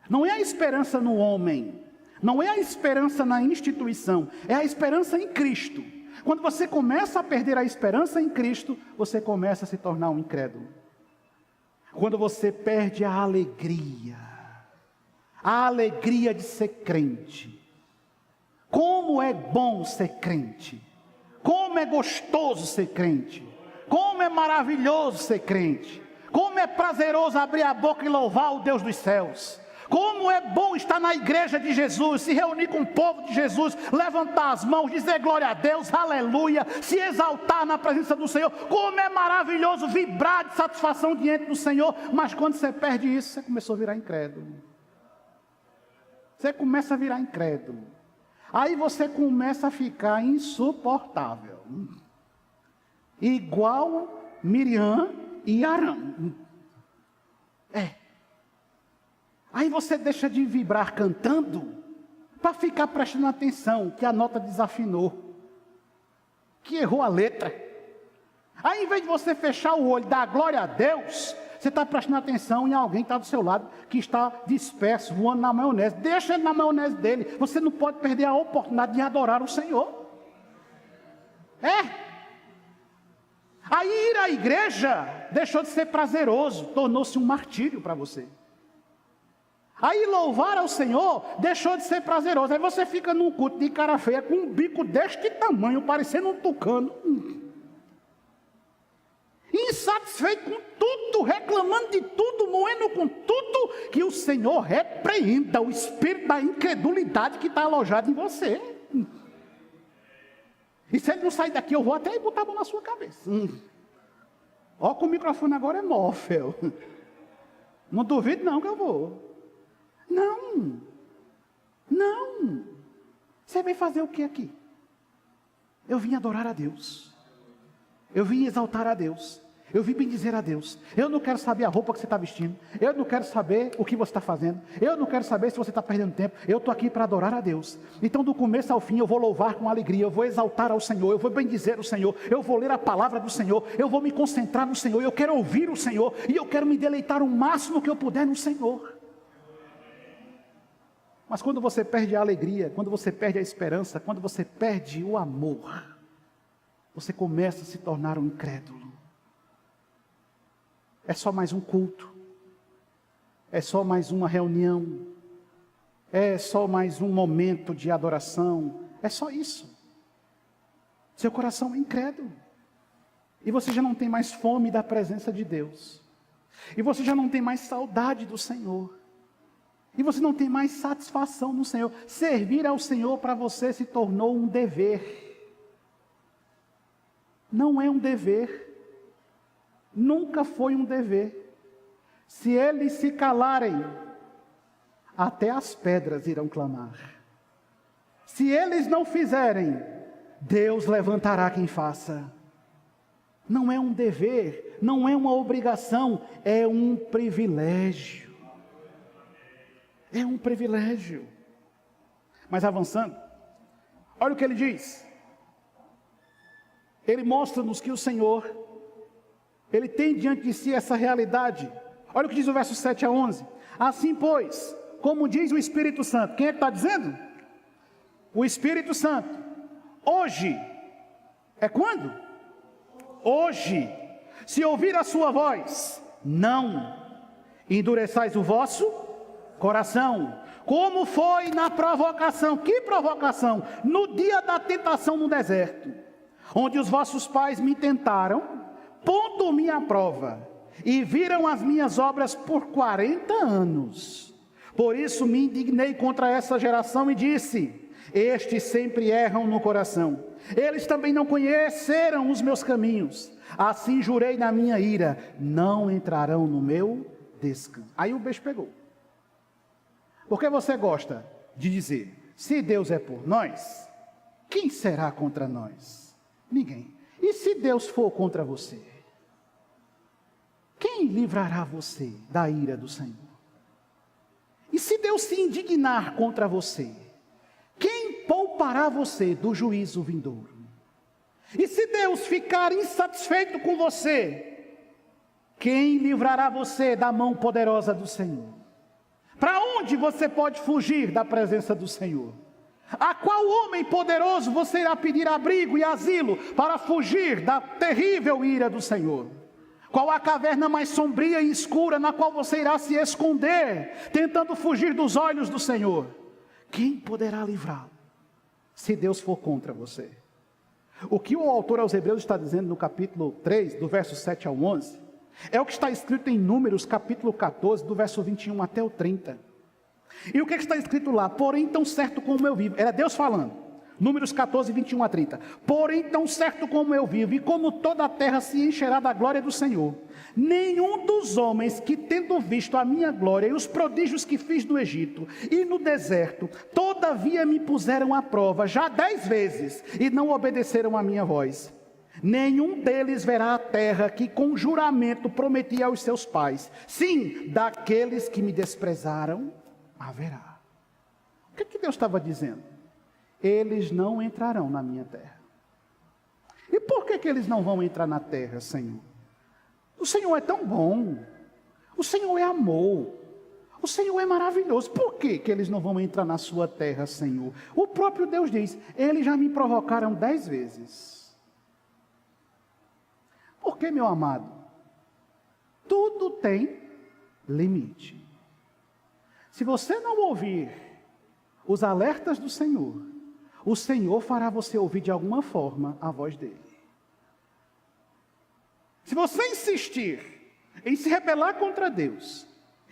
não é a esperança no homem, não é a esperança na instituição, é a esperança em Cristo. Quando você começa a perder a esperança em Cristo, você começa a se tornar um incrédulo. Quando você perde a alegria de ser crente. Como é bom ser crente, como é gostoso ser crente, como é maravilhoso ser crente, como é prazeroso abrir a boca e louvar o Deus dos céus. Como é bom estar na igreja de Jesus, se reunir com o povo de Jesus, levantar as mãos, dizer glória a Deus, aleluia, se exaltar na presença do Senhor. Como é maravilhoso vibrar de satisfação diante do Senhor. Mas quando você perde isso, você começou a virar incrédulo. Você começa a virar incrédulo. Aí você começa a ficar insuportável. Igual Miriam e Arão. Aí você deixa de vibrar cantando para ficar prestando atenção que a nota desafinou, que errou a letra. Aí, em vez de você fechar o olho e dar glória a Deus, você está prestando atenção em alguém que está do seu lado, que está disperso, voando na maionese. Deixa ele na maionese dele. Você não pode perder a oportunidade de adorar o Senhor. Aí ir à igreja deixou de ser prazeroso, tornou-se um martírio para você. Aí louvar ao Senhor deixou de ser prazeroso. Aí você fica num culto de cara feia, com um bico deste tamanho, parecendo um tucano. Insatisfeito com tudo, reclamando de tudo, moendo com tudo, que o Senhor repreenda o espírito da incredulidade que está alojado em você. E se ele não sair daqui, eu vou até botar a mão na sua cabeça. Ó, que o microfone agora é móvel. Não duvido não que eu vou. Não. Você veio fazer o que aqui? Eu vim adorar a Deus. Eu vim exaltar a Deus. Eu vim bendizer a Deus. Eu não quero saber a roupa que você está vestindo. Eu não quero saber o que você está fazendo. Eu não quero saber se você está perdendo tempo. Eu estou aqui para adorar a Deus. Então, do começo ao fim, eu vou louvar com alegria. Eu vou exaltar ao Senhor. Eu vou bendizer o Senhor. Eu vou ler a palavra do Senhor. Eu vou me concentrar no Senhor. Eu quero ouvir o Senhor. E eu quero me deleitar o máximo que eu puder no Senhor. Mas quando você perde a alegria, quando você perde a esperança, quando você perde o amor, você começa a se tornar um incrédulo. É só mais um culto, é só mais uma reunião, é só mais um momento de adoração, é só isso. Seu coração é incrédulo. E você já não tem mais fome da presença de Deus. E você já não tem mais saudade do Senhor. E você não tem mais satisfação no Senhor. Servir ao Senhor para você se tornou um dever. Não é um dever. Nunca foi um dever. Se eles se calarem, até as pedras irão clamar. Se eles não fizerem, Deus levantará quem faça. Não é um dever, não é uma obrigação, é um privilégio. É um privilégio. Mas avançando, olha o que ele diz. Ele mostra-nos que o Senhor, Ele tem diante de si essa realidade. Olha o que diz o verso 7 a 11. Assim, pois, como diz o Espírito Santo. Quem é que está dizendo? O Espírito Santo. Hoje. É quando? Hoje. Se ouvir a sua voz, não endureçais o vosso coração, como foi na provocação. Que provocação? No dia da tentação no deserto, onde os vossos pais me tentaram, pondo-me à prova, e viram as minhas obras por 40 anos. Por isso me indignei contra essa geração e disse: estes sempre erram no coração, eles também não conheceram os meus caminhos. Assim jurei na minha ira, não entrarão no meu descanso. Aí o beijo pegou. Porque você gosta de dizer, Se Deus é por nós, quem será contra nós? Ninguém. E se Deus for contra você? Quem livrará você da ira do Senhor? E se Deus se indignar contra você? Quem poupará você do juízo vindouro? E se Deus ficar insatisfeito com você? Quem livrará você da mão poderosa do Senhor? Para onde você pode fugir da presença do Senhor? A qual homem poderoso você irá pedir abrigo e asilo para fugir da terrível ira do Senhor? Qual a caverna mais sombria e escura na qual você irá se esconder, tentando fugir dos olhos do Senhor? Quem poderá livrá-lo, se Deus for contra você? O que o autor aos Hebreus está dizendo no capítulo 3, do verso 7 ao 11, é o que está escrito em Números, capítulo 14, do verso 21 até o 30. E o que está escrito lá? Porém, tão certo como eu vivo. Era Deus falando. Números 14, 21 a 30. Porém, tão certo como eu vivo, e como toda a terra se encherá da glória do Senhor, nenhum dos homens que, tendo visto a minha glória e os prodígios que fiz no Egito e no deserto, todavia me puseram à prova já 10 vezes, e não obedeceram à minha voz. Nenhum deles verá a terra que com juramento prometi aos seus pais. Sim, daqueles que me desprezaram, haverá. O que Deus estava dizendo? Eles não entrarão na minha terra. E por que eles não vão entrar na terra, Senhor? O Senhor é tão bom. O Senhor é amor. O Senhor é maravilhoso. Por que eles não vão entrar na sua terra, Senhor? O próprio Deus diz, eles já me provocaram 10 vezes. Por que, meu amado? Tudo tem limite. Se você não ouvir os alertas do Senhor, o Senhor fará você ouvir de alguma forma a voz dele. Se você insistir em se rebelar contra Deus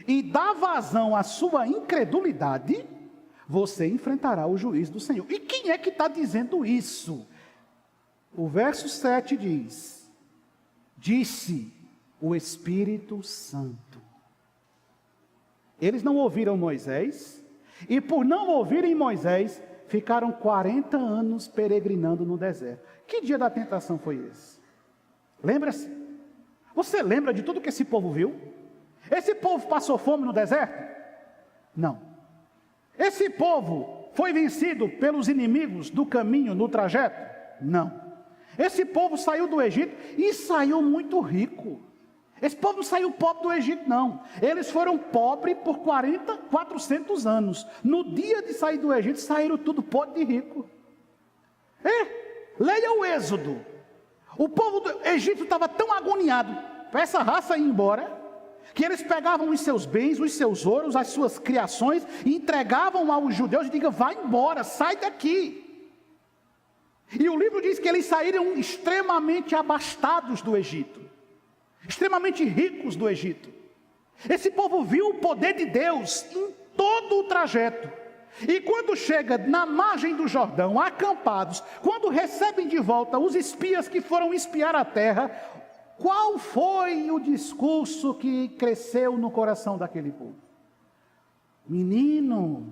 e dar vazão à sua incredulidade, você enfrentará o juízo do Senhor. E quem é que está dizendo isso? O verso 7 diz, disse o Espírito Santo. Eles não ouviram Moisés, e por não ouvirem Moisés, ficaram 40 anos peregrinando no deserto. Que dia da tentação foi esse? Lembra-se? Você lembra de tudo que esse povo viu? Esse povo passou fome no deserto? Não. Esse povo foi vencido pelos inimigos do caminho, no trajeto? Não. Esse povo saiu do Egito e saiu muito rico. Esse povo não saiu pobre do Egito, não. Eles foram pobres por 400 anos. No dia de sair do Egito, saíram tudo podre de rico. Leia o Êxodo. O povo do Egito estava tão agoniado para essa raça ir embora, que eles pegavam os seus bens, os seus ouros, as suas criações, e entregavam aos judeus e diziam, vai embora, sai daqui. E o livro diz que eles saíram extremamente abastados do Egito. Extremamente ricos do Egito. Esse povo viu o poder de Deus em todo o trajeto. E quando chega na margem do Jordão, acampados, quando recebem de volta os espias que foram espiar a terra, qual foi o discurso que cresceu no coração daquele povo? Menino,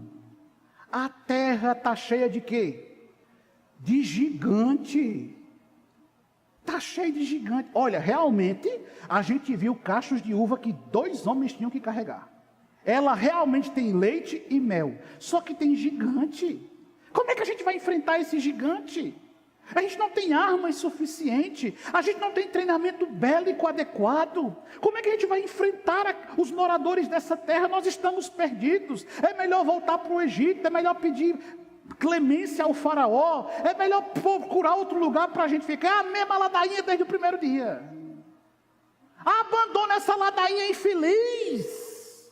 a terra está cheia de quê? De gigante. Está cheio de gigante. Olha, realmente, a gente viu cachos de uva que 2 homens tinham que carregar. Ela realmente tem leite e mel. Só que tem gigante. Como é que a gente vai enfrentar esse gigante? A gente não tem armas suficientes. A gente não tem treinamento bélico adequado. Como é que a gente vai enfrentar os moradores dessa terra? Nós estamos perdidos. É melhor voltar para o Egito. É melhor pedir clemência ao faraó, é melhor procurar outro lugar para a gente ficar, a mesma ladainha desde o primeiro dia. Abandona essa ladainha infeliz,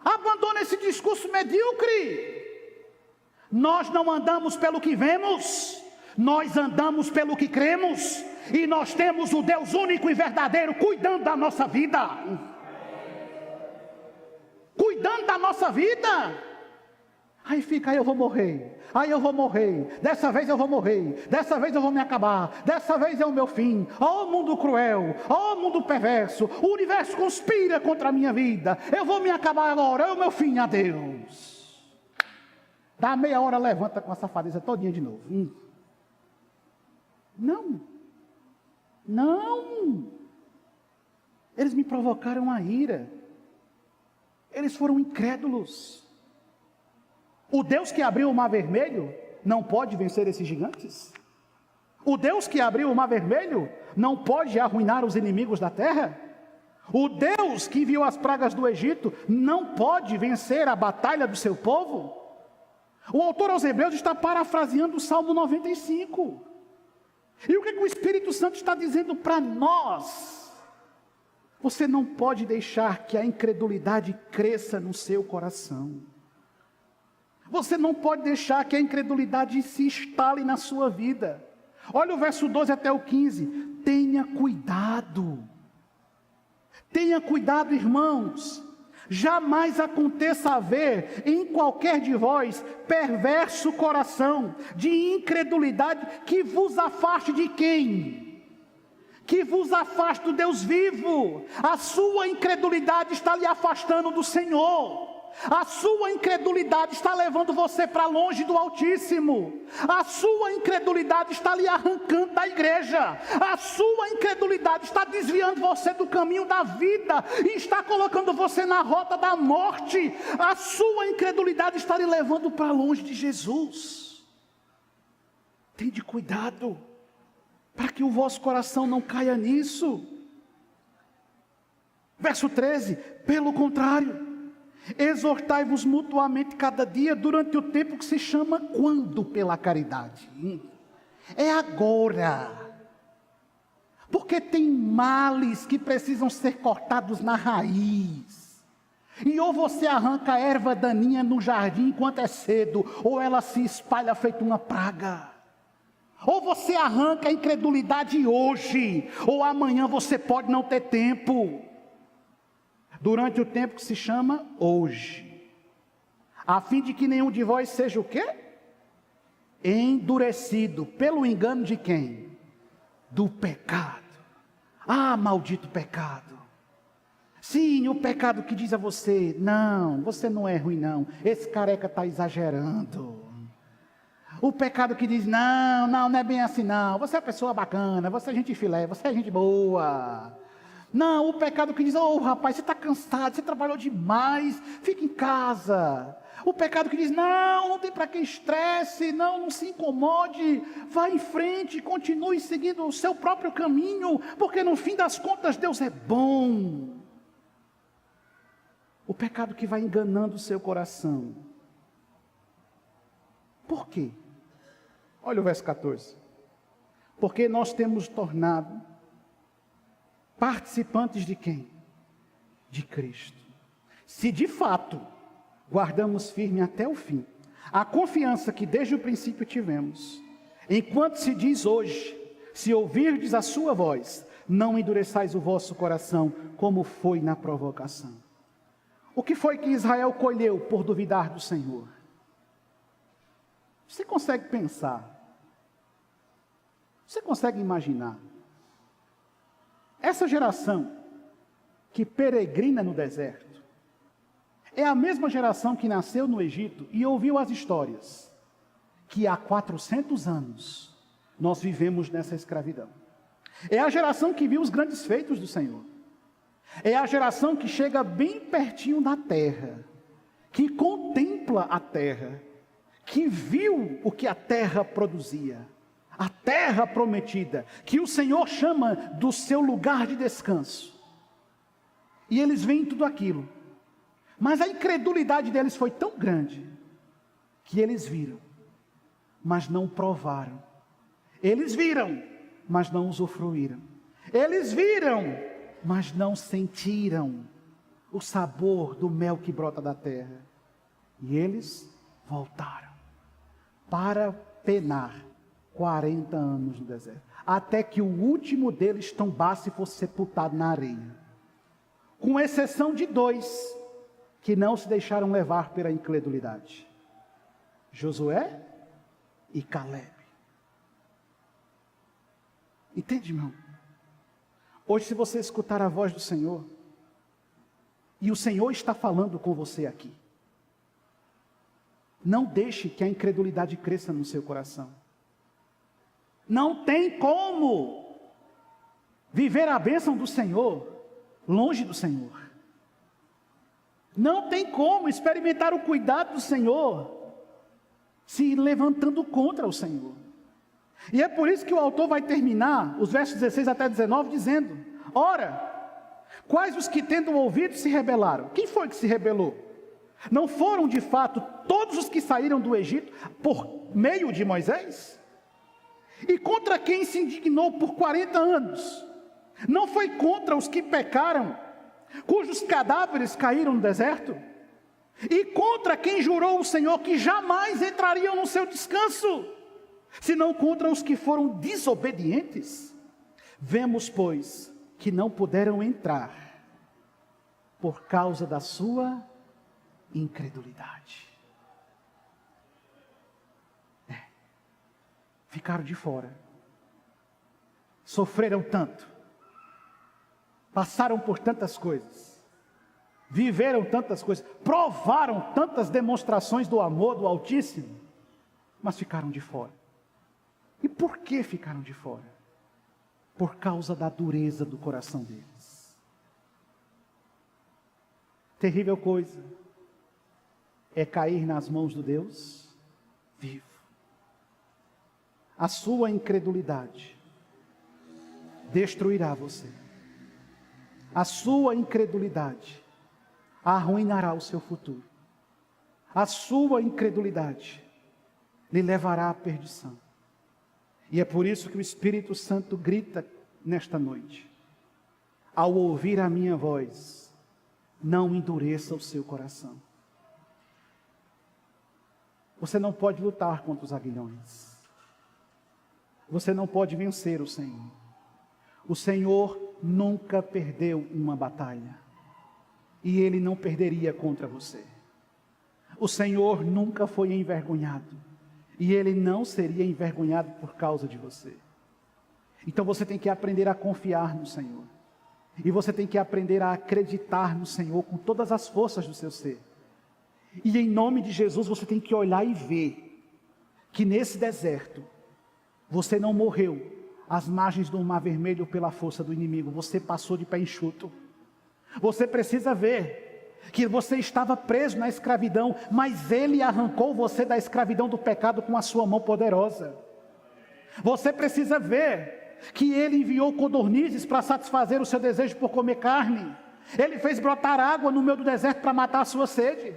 abandona esse discurso medíocre. Nós não andamos pelo que vemos, nós andamos pelo que cremos, e nós temos o Deus único e verdadeiro cuidando da nossa vida, cuidando da nossa vida. Aí fica, aí eu vou morrer, dessa vez eu vou morrer, dessa vez eu vou me acabar, dessa vez é o meu fim. Ó mundo cruel, ó mundo perverso, o universo conspira contra a minha vida, eu vou me acabar agora, é o meu fim, adeus. Dá meia hora, levanta com a safadeza todinha de novo. Não. Não. Eles me provocaram a ira. Eles foram incrédulos. O Deus que abriu o mar vermelho não pode vencer esses gigantes? O Deus que abriu o mar vermelho não pode arruinar os inimigos da terra? O Deus que enviou as pragas do Egito não pode vencer a batalha do seu povo? O autor aos Hebreus está parafraseando o Salmo 95. E o que o Espírito Santo está dizendo para nós? Você não pode deixar que a incredulidade cresça no seu coração. Você não pode deixar que a incredulidade se instale na sua vida. Olha o verso 12 até o 15. Tenha cuidado. Tenha cuidado, irmãos. Jamais aconteça haver em qualquer de vós perverso coração de incredulidade que vos afaste de quem? Que vos afaste do Deus vivo. A sua incredulidade está lhe afastando do Senhor. A sua incredulidade está levando você para longe do Altíssimo. A sua incredulidade está lhe arrancando da igreja. A sua incredulidade está desviando você do caminho da vida e está colocando você na rota da morte. A sua incredulidade está lhe levando para longe de Jesus. Tende cuidado para que o vosso coração não caia nisso. Verso 13, pelo contrário, exortai-vos mutuamente cada dia durante o tempo que se chama quando pela caridade. É agora. Porque tem males que precisam ser cortados na raiz. E ou você arranca a erva daninha no jardim enquanto é cedo, ou ela se espalha feito uma praga. Ou você arranca a incredulidade hoje, ou amanhã você pode não ter tempo. Durante o tempo que se chama hoje, a fim de que nenhum de vós seja o quê? Endurecido, pelo engano de quem? Do pecado. Ah, maldito pecado. Sim, o pecado que diz a você, não, você não é ruim não, esse careca está exagerando. O pecado que diz, não é bem assim não, você é pessoa bacana, você é gente filé, você é gente boa. Não, o pecado que diz, rapaz, você está cansado, você trabalhou demais, fica em casa. O pecado que diz, não tem para que estresse, não se incomode, vá em frente, continue seguindo o seu próprio caminho, porque no fim das contas Deus é bom. O pecado que vai enganando o seu coração. Por quê? Olha o verso 14. Porque nós temos tornado participantes de quem? De Cristo. Se de fato guardamos firme até o fim a confiança que desde o princípio tivemos, enquanto se diz hoje, se ouvirdes a sua voz, não endureçais o vosso coração, como foi na provocação. O que foi que Israel colheu por duvidar do Senhor? Você consegue pensar? Você consegue imaginar? Essa geração que peregrina no deserto é a mesma geração que nasceu no Egito e ouviu as histórias que há 400 anos nós vivemos nessa escravidão. É a geração que viu os grandes feitos do Senhor. É a geração que chega bem pertinho da terra, que contempla a terra, que viu o que a terra produzia. A terra prometida, que o Senhor chama do seu lugar de descanso. E eles veem tudo aquilo. Mas a incredulidade deles foi tão grande, que eles viram, mas não provaram. Eles viram, mas não usufruíram. Eles viram, mas não sentiram o sabor do mel que brota da terra. E eles voltaram para penar 40 anos no deserto, até que o último deles tombasse e fosse sepultado na areia, com exceção de 2 que não se deixaram levar pela incredulidade: Josué e Caleb. Entende, irmão? Hoje, se você escutar a voz do Senhor, e o Senhor está falando com você aqui, Não deixe que a incredulidade cresça no seu coração. Não tem como viver a bênção do Senhor longe do Senhor. Não tem como experimentar o cuidado do Senhor se levantando contra o Senhor. E é por isso que o autor vai terminar os versos 16 até 19 dizendo: ora, quais os que tendo ouvido se rebelaram? Quem foi que se rebelou? Não foram de fato todos os que saíram do Egito por meio de Moisés? E contra quem se indignou por 40 anos? Não foi contra os que pecaram, cujos cadáveres caíram no deserto? E contra quem jurou o Senhor que jamais entrariam no seu descanso, senão contra os que foram desobedientes? Vemos, pois, que não puderam entrar por causa da sua incredulidade. Ficaram de fora, sofreram tanto, passaram por tantas coisas, viveram tantas coisas, provaram tantas demonstrações do amor do Altíssimo, mas ficaram de fora. E por que ficaram de fora? Por causa da dureza do coração deles. Terrível coisa é cair nas mãos do Deus vivo. A sua incredulidade destruirá você. A sua incredulidade arruinará o seu futuro. A sua incredulidade lhe levará à perdição. E é por isso que o Espírito Santo grita nesta noite: ao ouvir a minha voz, não endureça o seu coração. Você não pode lutar contra os aguilhões. Você não pode vencer o Senhor. O Senhor nunca perdeu uma batalha. E Ele não perderia contra você. O Senhor nunca foi envergonhado. E Ele não seria envergonhado por causa de você. Então você tem que aprender a confiar no Senhor. E você tem que aprender a acreditar no Senhor com todas as forças do seu ser. E em nome de Jesus você tem que olhar e ver que nesse deserto você não morreu às margens do Mar Vermelho pela força do inimigo. Você passou de pé enxuto. Você precisa ver que você estava preso na escravidão, mas Ele arrancou você da escravidão do pecado com a sua mão poderosa. Você precisa ver que Ele enviou codornizes para satisfazer o seu desejo por comer carne. Ele fez brotar água no meio do deserto para matar a sua sede.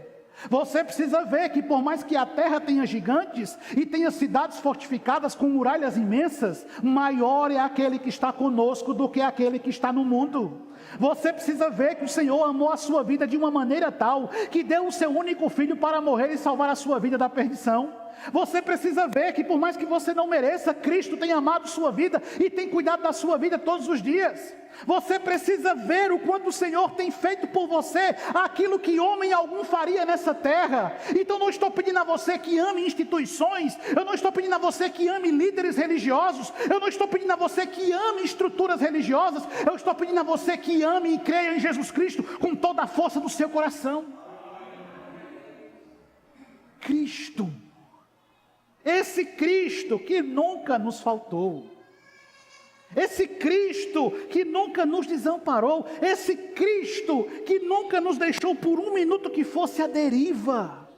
Você precisa ver que por mais que a terra tenha gigantes e tenha cidades fortificadas com muralhas imensas, maior é aquele que está conosco do que aquele que está no mundo. Você precisa ver que o Senhor amou a sua vida de uma maneira tal que deu o seu único filho para morrer e salvar a sua vida da perdição. Você precisa ver que por mais que você não mereça, Cristo tem amado sua vida e tem cuidado da sua vida todos os dias. Você precisa ver o quanto o Senhor tem feito por você aquilo que homem algum faria nessa terra. Então não estou pedindo a você que ame instituições, eu não estou pedindo a você que ame líderes religiosos, eu não estou pedindo a você que ame estruturas religiosas, eu estou pedindo a você que ame e creia em Jesus Cristo com toda a força do seu coração. Cristo, esse Cristo que nunca nos faltou, esse Cristo que nunca nos desamparou, esse Cristo que nunca nos deixou por um minuto que fosse à deriva.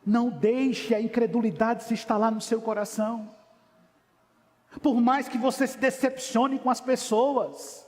Não deixe a incredulidade se instalar no seu coração. Por mais que você se decepcione com as pessoas,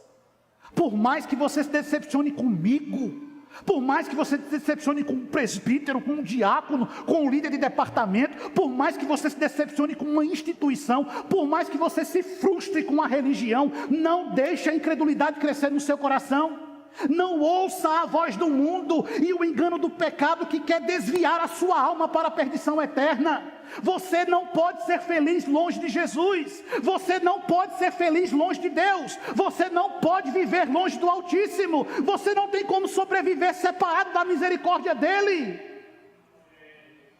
por mais que você se decepcione comigo, por mais que você se decepcione com um presbítero, com um diácono, com um líder de departamento, por mais que você se decepcione com uma instituição, por mais que você se frustre com a religião, não deixe a incredulidade crescer no seu coração. Não ouça a voz do mundo e o engano do pecado que quer desviar a sua alma para a perdição eterna. Você não pode ser feliz longe de Jesus. Você não pode ser feliz longe de Deus. Você não pode viver longe do Altíssimo. Você não tem como sobreviver separado da misericórdia dEle.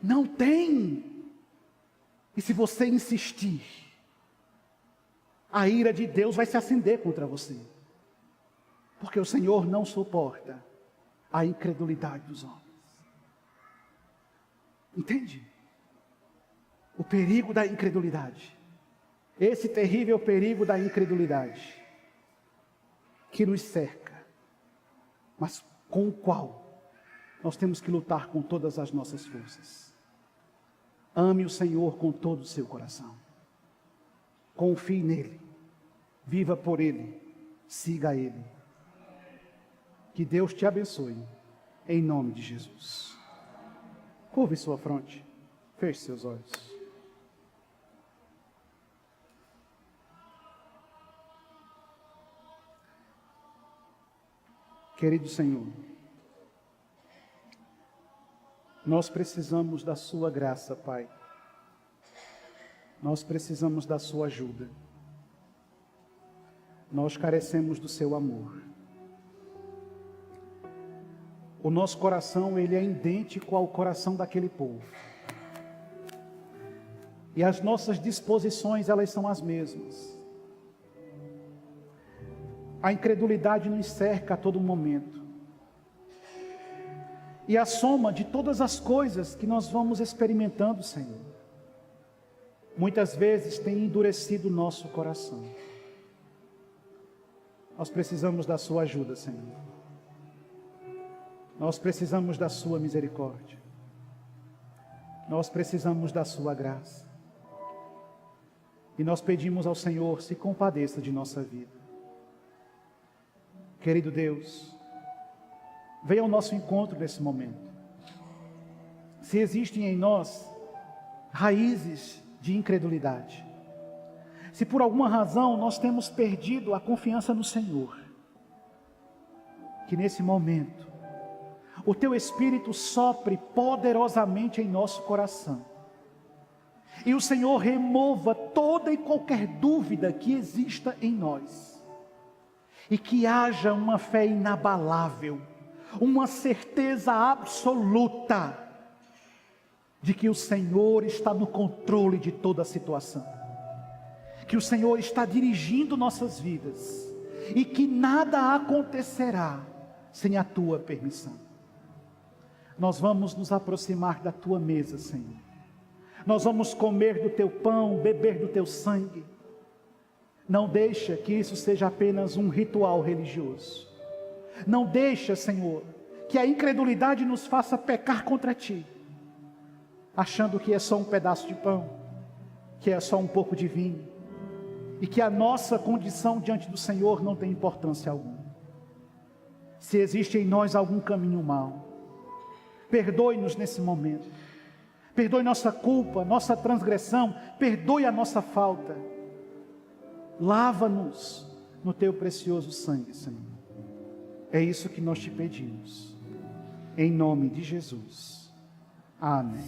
Não tem. E se você insistir, a ira de Deus vai se acender contra você. Porque o Senhor não suporta a incredulidade dos homens. Entende? O perigo da incredulidade. Esse terrível perigo da incredulidade que nos cerca, mas com o qual nós temos que lutar com todas as nossas forças. Ame o Senhor com todo o seu coração. Confie nele. Viva por ele. Siga ele. Que Deus te abençoe. Em nome de Jesus. Curve sua fronte. Feche seus olhos. Querido Senhor, nós precisamos da sua graça, Pai. Nós precisamos da sua ajuda. Nós carecemos do seu amor. O nosso coração, ele é idêntico ao coração daquele povo. E as nossas disposições, elas são as mesmas. A incredulidade nos cerca a todo momento. E a soma de todas as coisas que nós vamos experimentando, Senhor, muitas vezes tem endurecido o nosso coração. Nós precisamos da sua ajuda, Senhor. Nós precisamos da sua misericórdia. Nós precisamos da sua graça. E nós pedimos ao Senhor, se compadeça de nossa vida. Querido Deus, venha ao nosso encontro nesse momento. Se existem em nós raízes de incredulidade, se por alguma razão nós temos perdido a confiança no Senhor, que nesse momento o Teu Espírito sopre poderosamente em nosso coração, e o Senhor remova toda e qualquer dúvida que exista em nós, e que haja uma fé inabalável, uma certeza absoluta de que o Senhor está no controle de toda a situação, que o Senhor está dirigindo nossas vidas, e que nada acontecerá sem a Tua permissão. Nós vamos nos aproximar da Tua mesa, Senhor. Nós vamos comer do Teu pão, beber do Teu sangue. Não deixa que isso seja apenas um ritual religioso. Não deixa, Senhor, que a incredulidade nos faça pecar contra Ti, achando que é só um pedaço de pão, que é só um pouco de vinho, e que a nossa condição diante do Senhor não tem importância alguma. Se existe em nós algum caminho mau, perdoe-nos nesse momento. Perdoe nossa culpa, nossa transgressão, perdoe a nossa falta. Lava-nos no Teu precioso sangue, Senhor. É isso que nós te pedimos. Em nome de Jesus. Amém.